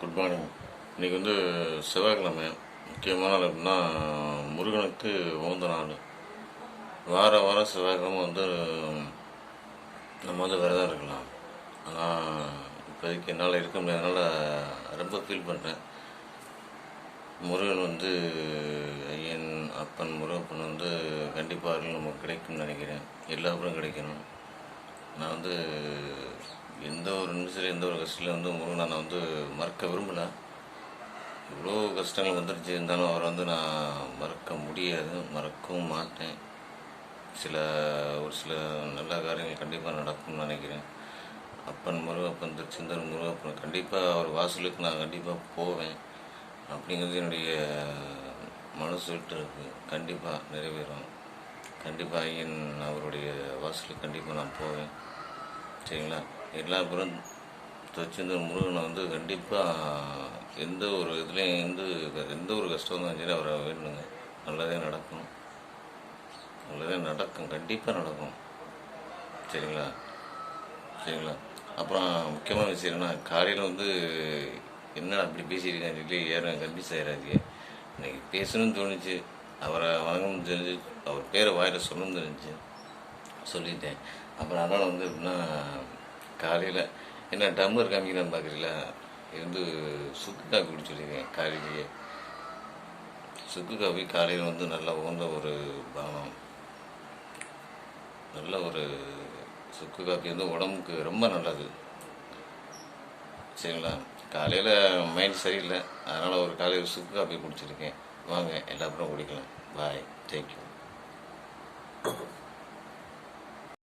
Good morning. இன்றைக்கி செவ்வாய்க்கிழமை. முக்கியமான நாள் எப்படின்னா, முருகனுக்கு உகந்த நாள். வாரம் செவ்வாய்க்கிழமை நம்ம விரதம் இருக்கலாம். ஆனால் இப்போதைக்கு என்னால் இருக்க முடியாதனால ரொம்ப ஃபீல் பண்ணுறேன். முருகன் ஐயன் அப்பன் முருகப்பன் கண்டிப்பாக அருள் நமக்கு கிடைக்கும்னு நினைக்கிறேன். எல்லாருக்கும் கிடைக்கணும். நான் எந்த ஒரு நிமிஷத்தில் எந்த ஒரு கஷ்டத்தில் முருகனை நான் மறக்க விரும்பலை. இவ்வளோ கஷ்டங்கள் வந்துடுச்சு, இருந்தாலும் அவரை நான் மறக்க முடியாது, மறக்கவும் மாட்டேன். ஒரு சில நல்ல காரியங்கள் கண்டிப்பாக நடக்கும்னு நினைக்கிறேன். அப்பன் முருகப்பன், திருச்செந்தூர் முருகப்பன் கண்டிப்பாக அவர் வாசலுக்கு நான் கண்டிப்பாக போவேன் அப்படிங்கிறது என்னுடைய மனசு விட்டு இருக்குது. கண்டிப்பாக நிறைவேறும். கண்டிப்பாக ஐயன் அவருடைய வாசலுக்கு கண்டிப்பாக நான் போவேன். சரிங்களா? எல்லா புறம் திருச்செந்தூர் முருகனை கண்டிப்பாக எந்த ஒரு இதுலேயும் எந்த ஒரு கஷ்டம் இருந்தாலும் சரி அவரை வேணுங்க. நல்லதே நடக்கும், நல்லதே நடக்கும், கண்டிப்பாக நடக்கும். சரிங்களா? அப்புறம் முக்கியமான விஷயம் என்னன்னா, காலையில் என்ன அப்படி பேசியிருக்கேன் சொல்லி யாரும் கன்ஃபியூஸ் ஆகிடாதீங்க. இன்றைக்கி பேசணும்னு தோணுச்சு, அவரை வணங்கணும்னு தெரிஞ்சு, அவர் பேரை வாயில் சொல்லணும்னு தெரிஞ்சு சொல்லிட்டேன். அப்புறம் அதனால் எப்படின்னா, காலையில் என்ன டம்ளர் காமிக்கிறான்னு பார்க்குறீங்களா? இது சுக்கு காஃபி குடிச்சிருக்கேன். காலையிலேயே சுக்கு காஃபி காலையில் நல்லா உகந்த ஒரு பானம். நல்ல ஒரு சுக்கு காஃபி உடம்புக்கு ரொம்ப நல்லது. சரிங்களா? காலையில் மைண்ட் சரியில்லை, அதனால் ஒரு காலையில் சுக்கு காஃபி குடிச்சிருக்கேன். வாங்க எல்லா அப்புறம் குடிக்கலாம். பாய், தேங்க்யூ.